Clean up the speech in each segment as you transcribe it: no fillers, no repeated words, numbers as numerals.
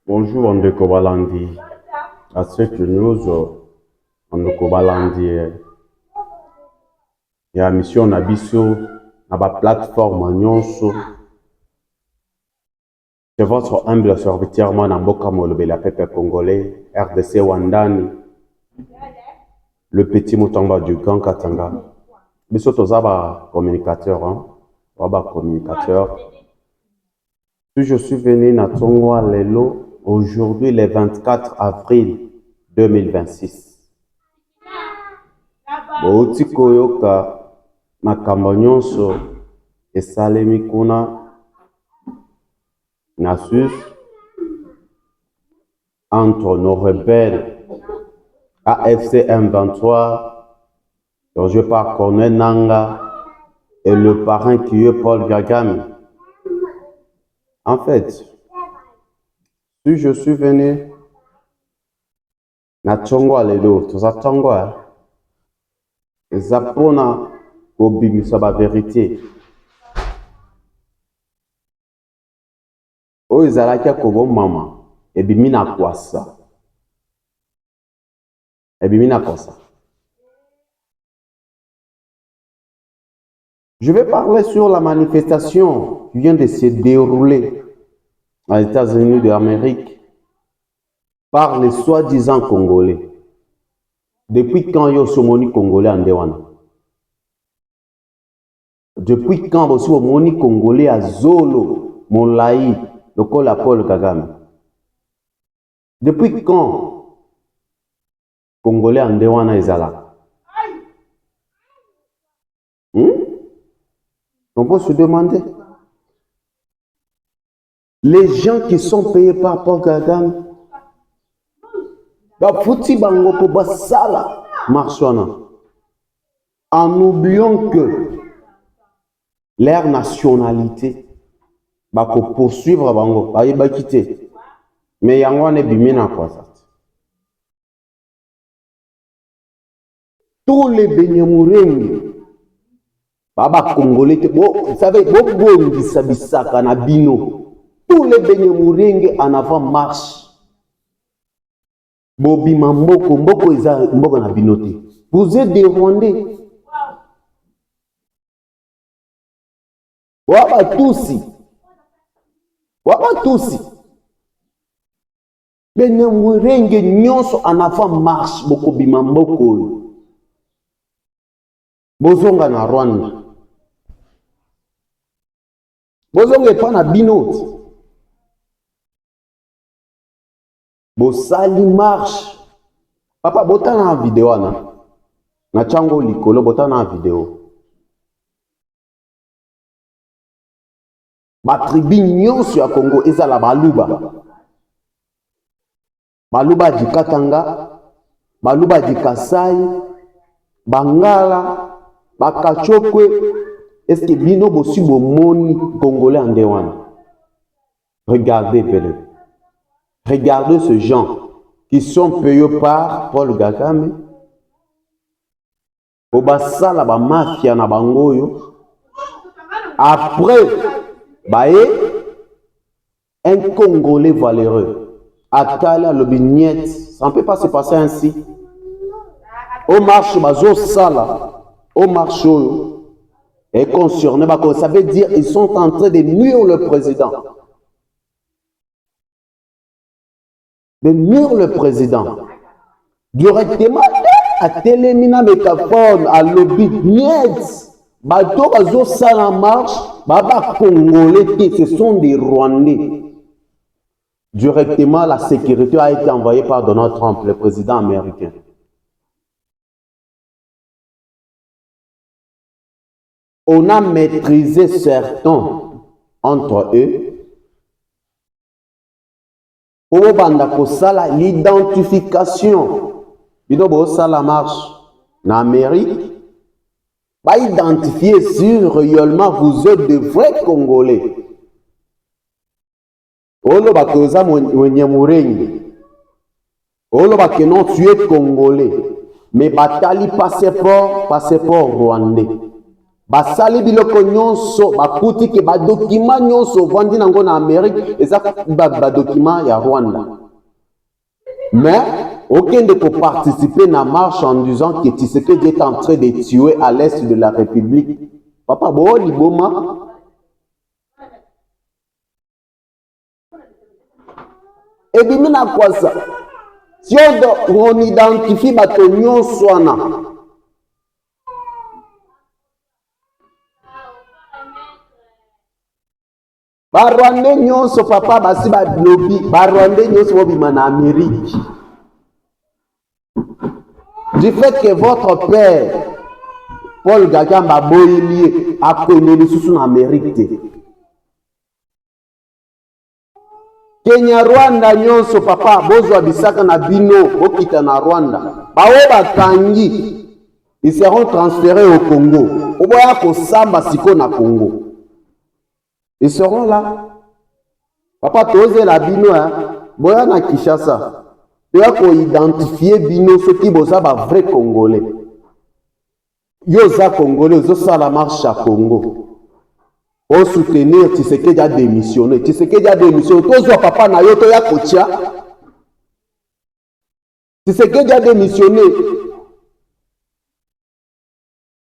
Bonjour Andeko Balandi. À ceux que nous, Andeko Balandi, et à mission Nabiso, à la plateforme Nyonso. C'est votre humble serviteur, moi, Namboka Molobe, la peuple congolais, RDC Wandani, le petit Moutamba du Grand Katanga. Biso tozaba communicateur, hein? Waba communicateur. Puis je suis venu na Tongwa Lelo, aujourd'hui le 24 avril 2026. Bouti koyoka makambo nyonso esalemi kuna na sus entre nos rebelles AFC M23, dont je par Corneille Nanga et le parrain qui est Paul Kagame. En fait, si je suis venu na Tongwa Lelo, toza Tongwa Zapona kobimisa ba vérité. O ezalaki kobo mama ebimina kwasa. Ebimina kwasa. Je vais parler sur la manifestation qui vient de se dérouler aux États-Unis d'Amérique par les soi-disant Congolais. Depuis quand yo somoni Congolais en Dewana? Depuis quand vous somoni Congolais à Zolo, Molaï, le col à Paul Kagame? Depuis quand Congolais en Dewana Ezala? On peut se demander. Les gens qui sont payés par Paul Kagame, fouti bango po basala marchana, en oubliant que leur nationalité va poursuivre bango, va quitter. Mais yango ne bimina quoi ça. Tous les Benyamourengi, baba Congolais, vous savez, beaucoup bisaka na bino. Tous les Benyamourengi en avant marche. Bobi Mamboko, Mboko eza Mboko na binote. Vous êtes des Rwandais. Waba tusi. Waba tusi. Benyamurenge nyonso en avant marche Boko Bimamboko. Bozonga na Rwanda. Bozonga pa na binote. Bosali marche. Papa botana na vidéo na chango likolo botana na vidéo. Ba tribu nyonso ya Congo ezala baluba. Baluba di Katanga, baluba di Kasai, Bangala, Bakachokwe. Est-ce que bino bosi bomoni Congolais en Dewana? Regardez Pele. Regardez ces gens qui sont payés par Paul Kagame. Obasala ba mafia na bangoyo. Après, un Congolais valeureux. Atala le bignette. Ça ne peut pas se passer ainsi. Au marche bazo sala. Au marche est concerné. Ça veut dire ils sont en train de nuire le président. De nuire le président. Directement à Télémina métaphone, à lobby, niet. Bato bazo sala marche, baba Congolais, ce sont des Rwandais. Directement, la sécurité a été envoyée par Donald Trump, le président américain. On a maîtrisé certains entre eux. Pour l'identification, il doit la marche en Amérique. Pas identifier si réellement vous êtes de vrais Congolais. Olo bakoza Mwenyamurengi. Olo bakeno tu es Congolais. Mais batali passeport rwandais. basali biloko nyonso bakuti ke badokima nyonso vandi nango na Amérique eza badokima ya Rwanda. Mais aucun de peut participer na marche en disant que Tshisekedi est en train de tuer à l'est de la République. Papa bo liboma et bimi na kwasa si on identifie bato nyonso wana Barwandais nyonso papa basi ba lobby Barwandais nyonso bobima na Amérique. Du fait que votre père Paul Gagamba boyeli a connu les sous en Amérique. Kenya Rwanda nyonso papa bozwa bisaka na bino okita na Rwanda. Bawo bakangi ils seront transférés au Congo. Oboya ko samba siko na Congo. Ils seront là. Papa toze la bino boya na Kinshasa. Boya ko identifier bino ceux qui boza ba vrai Congolais. Yo za Congolais zo sala marche à Congo. Au soutenir Tshisekedi a démissionné. Tshisekedi a démissionné. Tozo papa na yo to ya kotia. Tshisekedi a démissionné.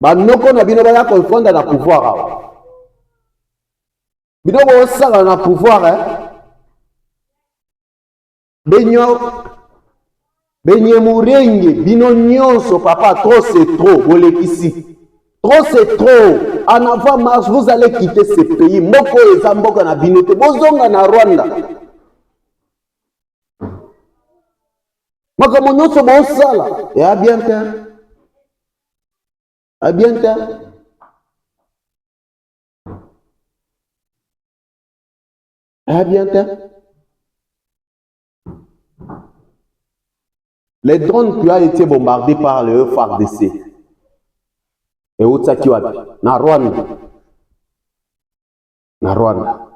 Ba noko na bino ba ya confondre na pouvoir. Bino bo sala na pouvoir Benye murenge bino nyonso papa trop c'est trop bolekisi. Trop c'est trop. En avant marche vous allez quitter ce pays. Moko eza mboka na bino te bozonga na Rwanda. Makambo nyonso bo sala et à bientôt. À bientôt. À bientôt. Les drones qui ont été bombardés par le FARDC. Et où ça qui va? Na Rwanda. Na Rwanda.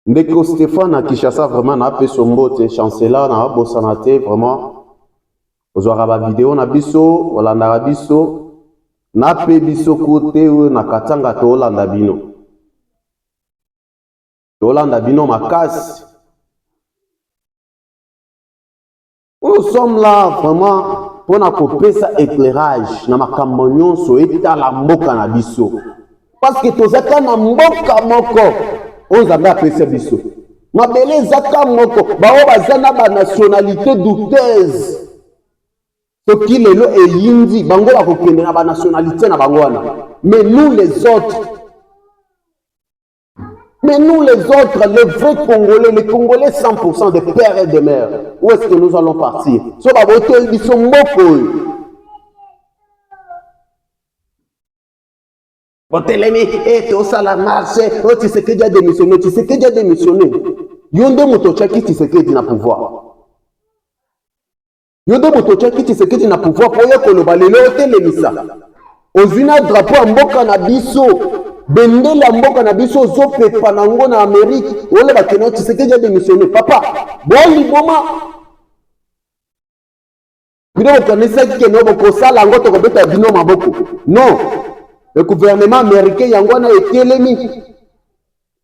Ndeko Stéphane à Kinshasa vraiment n'a pas son mot, chancelier n'a pas sanate vraiment. Vous aurez la vidéo na biso, Olanda biso, na pe biso côté na Katanga to Olanda bino. Olanda bino makasi. Nous sommes là vraiment pour na couper ça éclairage na makambo nyonso etala mboka na biso. Parce que tozaka na mboka moko ozanga pesa biso. Mabele zaka moko bao bazana ba nationalité douteuse. Soki lelo eyindi bango ba kokende na ba nationalité na bango wana. Mais nous les autres les vrais Congolais, les Congolais 100% de père et de mère, où est-ce que nous allons partir? So ba boto ils sont moko. Botelemi et au sala marché, oh Tshisekedi a démissionné, Tshisekedi a démissionné. Yonde moto chaki Tshisekedi na pouvoir. Yonde moto chaki Tshisekedi na pouvoir pour yo koloba lelo otelemisa. Ozina drapeau mboka na biso. Bendela mboka na biso zo pepa nango na Amérique wala bakeno Tshisekedi a démissionné papa boli boma bino kanisa ki no boko sala ngo to kobeta bino maboko non le gouvernement américain yango na etelemi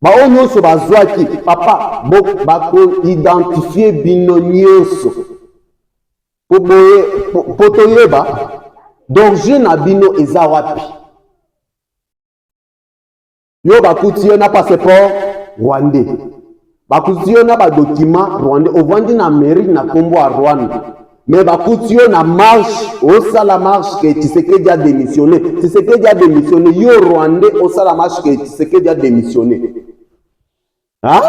ba onyoso bazwaki papa bako identifier bino nyonso po toyeba d'origine na bino eza wapi. Yo bakuti yo na passeport rwandais. Bakuti yo na ba document rwandais. Ovandi na Amérique na kombo a Rwanda. Mais bakuti yo na marche, au sala marche que Tshisekedi a démissionné. Tshisekedi a démissionné. Yo rwandais au sala marche que Tshisekedi a démissionné. Hein?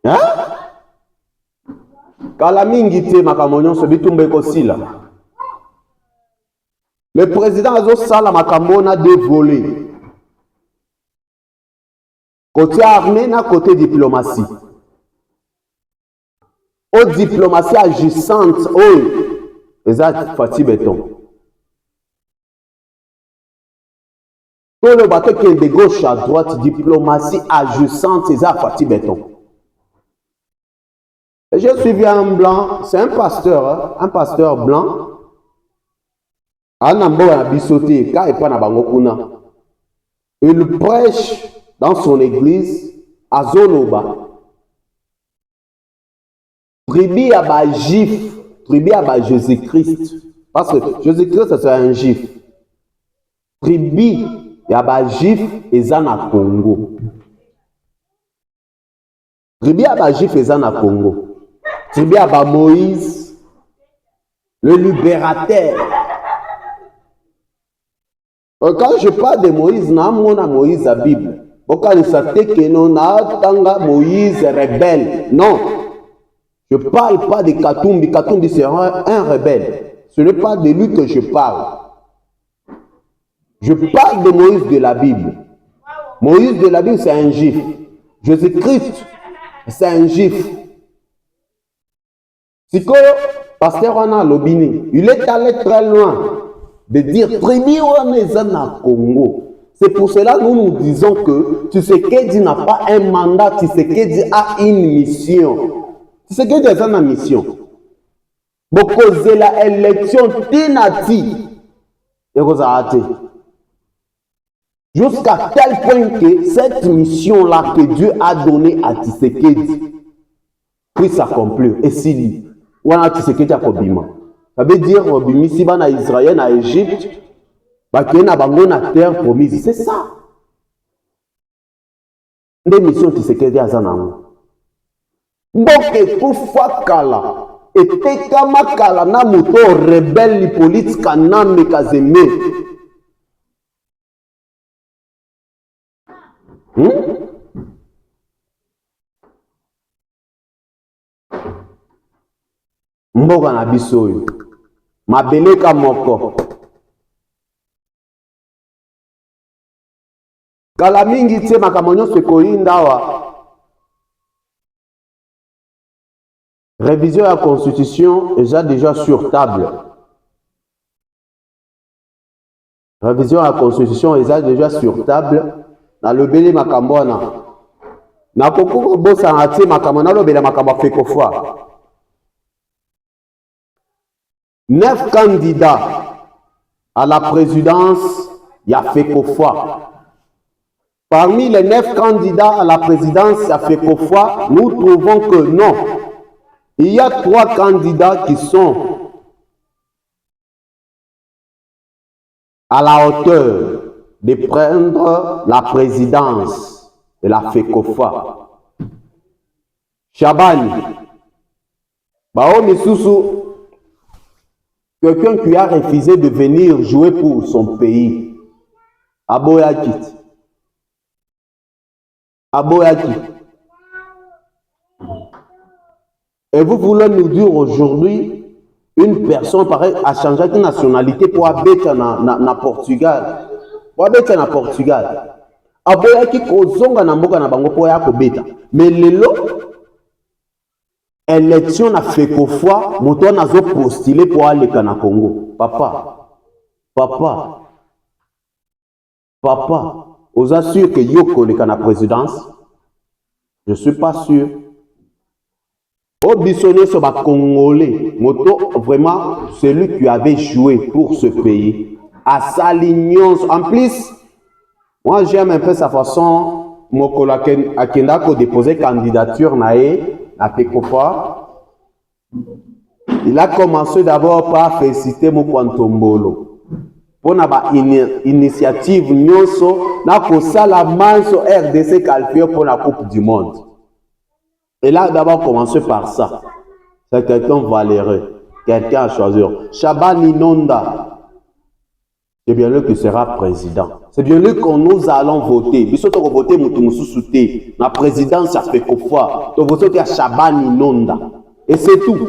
Hein? Kala mingi te makamonyo so bitumbe ko sila. Le président a sala makambo na dévolé. Côté armée na côté diplomatie. Au diplomatie agissante, exact, Fatih Béton. Tout le bateau qui est de gauche à droite, diplomatie ajustante, c'est ça, Fati Béton. J'ai suivi un blanc, c'est un pasteur blanc. Il prêche dans son église à Zoloba. Tribu à bas juif, tribu à bas Jésus-Christ. Parce que Jésus-Christ, c'est un juif. Tribu à bas juif et Zana Congo. Tribu à bas juif et Zana Congo. Tribu à bas Moïse, le libérateur. Quand je parle de Moïse, n'a pas Moïse à Bible. Quand il s'attend que non, n'a Moïse rebelle. Non. Je ne parle pas de Katumbi. Katumbi c'est un rebelle. Ce n'est pas de lui que je parle. Je parle de Moïse de la Bible. Moïse de la Bible, c'est un juif. Jésus-Christ, c'est un juif. C'est que pasteur Wana Lobini, il est allé très loin de dire tribu Wana Congo. C'est pour cela que nous disons que Tshisekedi n'a pas un mandat, Tshisekedi a une mission. Tshisekedi a une mission. Beaucoup de la élection Tinati et vous arrêtez. Jusqu'à tel point que cette mission-là que Dieu a donnée à Tshisekedi puisse s'accomplir. Et si Wana Tshisekedi a Kobima. Ça veut dire Bimisi ban à Israël, à Égypte, qui na bango na terre promise. C'est ça. Des missions Tshisekedi a zanango. Donc pour Fakala et Tekama Kala na moto rebelle politique na mekazeme. Mboka na biso oyo mabeleka moko kala mingi tie makambo nyonso ekoyinda awa révision ya constitution déjà sur table. Révision ya constitution déjà sur table. Na lobeli makambo wana na kokoko bosa na tie makambo na lobela makambo fekofwa. 9 candidats à la présidence, il y a Fekofwa. Parmi les 9 candidats à la présidence, il y a Fekofwa. Nous trouvons que non. Il y a 3 candidats qui sont à la hauteur de prendre la présidence de la Fekofwa. Chabani, Bao Misusu, quelqu'un qui a refusé de venir jouer pour son pays. Aboyaki. Aboyaki. Et vous voulez nous dire aujourd'hui, une personne pareille a changé de nationalité pour habiter na Portugal. Pour habiter na Portugal. Aboyaki kozonga na mboka na bango po ya kobeta. Mais lelo élection na Fekofwa, moto nazo postuler pour aller na Congo. Papa, vous assure que Yoko le na présidence? Je suis pas sûr. Au bisonné sur ma Congolais, moto vraiment celui qui avait joué pour ce pays, à sa lignance. En plus, moi j'aime un peu sa façon, Mokolo Akenda ko déposer candidature nae. À Fekofwa, il a commencé d'abord par féliciter Mokwantombolo pour une initiative nyonso na kosala manso RDC qualifié pour la Coupe du Monde. Il a d'abord commencé par ça. C'est quelqu'un valeureux, quelqu'un à choisir. Chabani Nonda, c'est bien lui qui sera président. C'est bien lui que nous allons voter. Biso to voter Moutoumousou Souté. La présidence a fait Fekofwa. To voter à Chabani Nonda. Et c'est tout.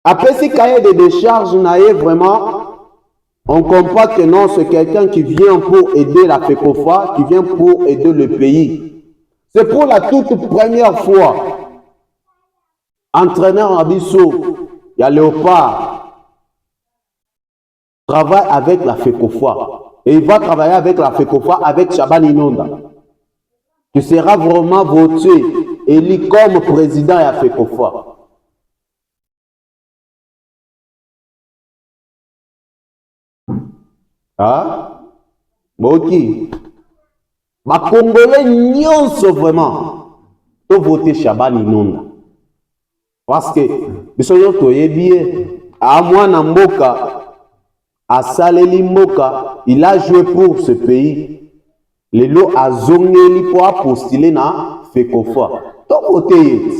Après ces cahiers de décharge, vraiment, on comprend que non, c'est quelqu'un qui vient pour aider la Fekofwa, qui vient pour aider le pays. C'est pour la toute première fois. Entraîneur Abisso, il y a Léopard. travaille avec la FECOFOA. Et il va travailler avec la FECOFOA, avec Shaban Inonda. Tu seras vraiment voté, élu comme président de la FECOFOA. Ah? Ok. Ma Congolais nyonso vraiment. Tu voter Shaban Inonda. Parce que, à moi, Namboka, à Saleli Moka, il a joué pour ce pays. Les lots à Zongeli pour postuler na FECOFOA. Tu voter.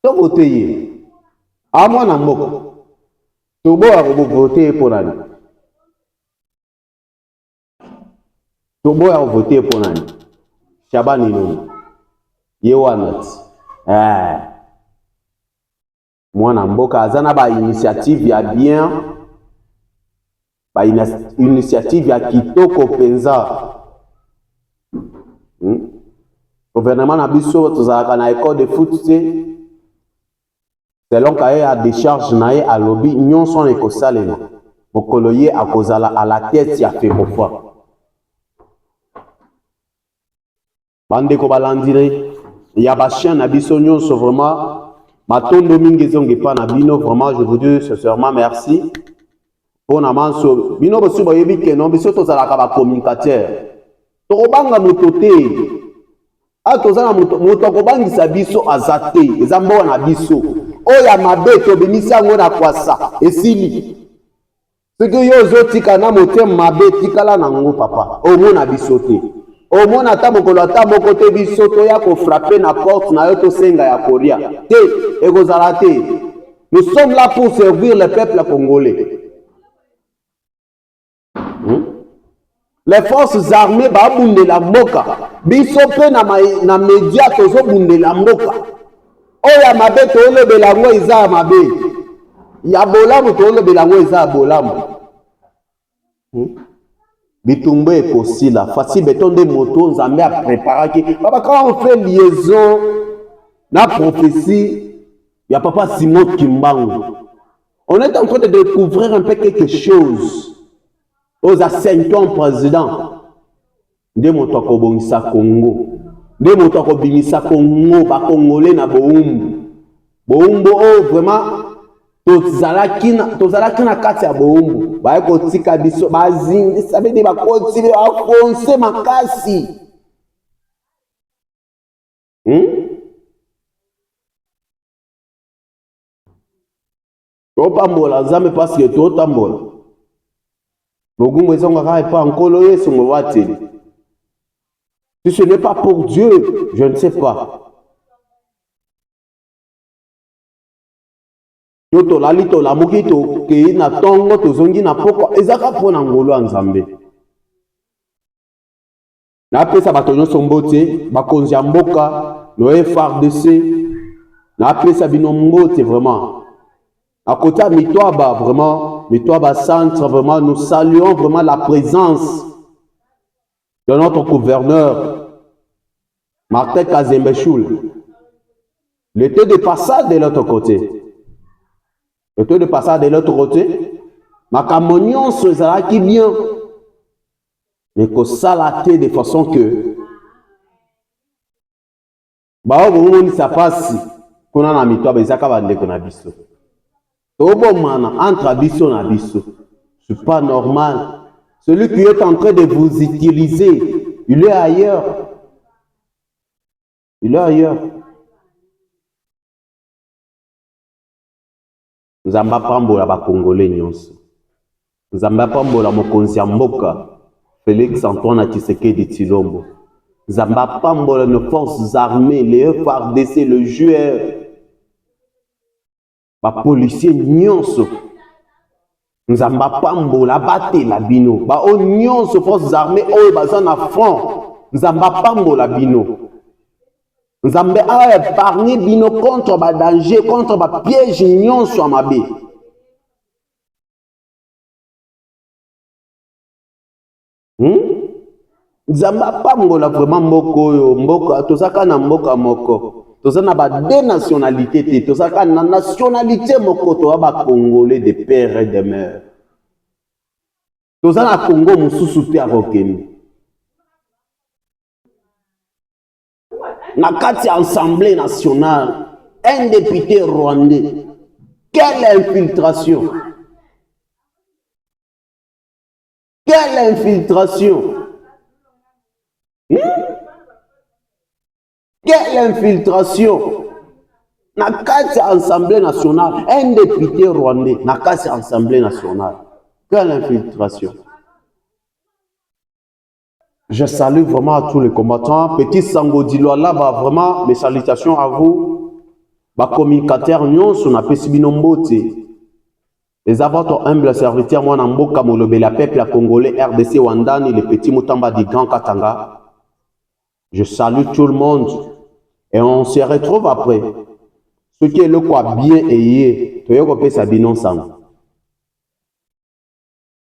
Tu voter. À moi, Namboka. Tu voter pour l'année. Tu voter pour l'année. Shaban Inonda. Yewanat. Moi, Namboka, azana ba initiative ya bien, ba initiative ya kitoko penza. Gouvernement na biso tozalaka na école de foot selon kaye a décharge nae à lobby nyonso na ekosalema mokolo ye akozala à la tête ya FECOFOA. Bandeko balandire ya ba chien na biso nyonso vraiment. Matondo mingi zonge pa na bino, vraiment je vous dis sincèrement merci. Pour namanso bino bosu boyebi ke non biso tozalaka ba communicateur. Tokobanga motote. A tozala moto kobangisa biso azate, ezambo na biso. Oya mabe to bimisa ngo na kwasa esili. Seke yo zotika na motem mabe tikala na ngo papa. O mona biso te. Au moins, ata mokote biso to ya ko frapper na porte na yo to senga ya Korea. Te ekozala te. Nous sommes là pour servir le peuple congolais. Les forces armées ba bunde la mboka. Biso pe na média tozo bunde la mboka. Oya mabe to le belango iza mabe. Ya bolamu to le belango iza bolamu. Bitumbe ekosila fasi beton de moto nzambe a préparé que papa quand on fait liaison na prophétie ya papa Simon Kimbangu on est en train de découvrir un peu quelque chose aux ascensions président de moto akobongisa Congo de moto akobimisa Congo ba congolais na boumbu oh vraiment tozalaki na kati ya boumbu baye kotika biso bazingi sabedi bakoti bakonse makasi topambola nzambe parce que totambola bogumu ezongaka epa nkolo yesu movateli si ce n'est pas pour Dieu je ne sais pas. Yo to lali to la mokito ke na tongo to zongi na poko ezaka pona ngolo nzambe. Na pesa bato nyonso mbote bakonzi ya mboka no FARDC na pesa bino mbote vraiment. À côté Mitwaba vraiment Mitwaba centre vraiment nous saluons vraiment la présence de notre gouverneur Martin Kazembechoul. Il était de passage de l'autre côté. Le taux de passage de l'autre côté, ma camonion se sera qui bien, mais que ça la de façon que, bah au moment où ça passe, qu'on a mis toi, ben ça va aller qu'on a biso. Au bon moment entre abisso et abisso, c'est pas normal. Celui qui est en train de vous utiliser, il est ailleurs. Il est ailleurs. Nzamba pambola ba Congolais nyonso. Nzamba pambola mokonzi ya mboka Félix Antoine Tshisekedi Tshilombo. Nzamba pambola nos forces armées, les FARDC, le joueur. Ba policier nyonso. Nzamba pambola batela bino. Ba o nyonso forces armées oyo baza na front. Nzamba pambola bino. Nzambe a épargné bino contre ba danger, contre ba piège nyonso mabe. Nzamba pambola vraiment mboko yo, mboka tozaka na mboka moko. Tozana ba deux nationalités te, tozaka na nationalité moko to ba Congolais de père et de mère. toza na Congo mosusu te akokende na kati ya Assemblée nationale un député rwandais. Quelle infiltration! Quelle infiltration! Quelle infiltration! Na kati ya Assemblée nationale un député rwandais na kati ya Assemblée nationale. Quelle infiltration! Je salue vraiment tous les combattants. Petit Sango Diloala, vraiment mes salutations à vous. Ba communicateur nyonso na pesi bino mbote. Les votre humble serviteur moi na mboka molobe la peuple à congolais RDC Wandani le petit Mutamba du Grand Katanga. Je salue tout le monde et on se retrouve après. Ce qui est le quoi bien ayé. Toyoko pesa bino sango.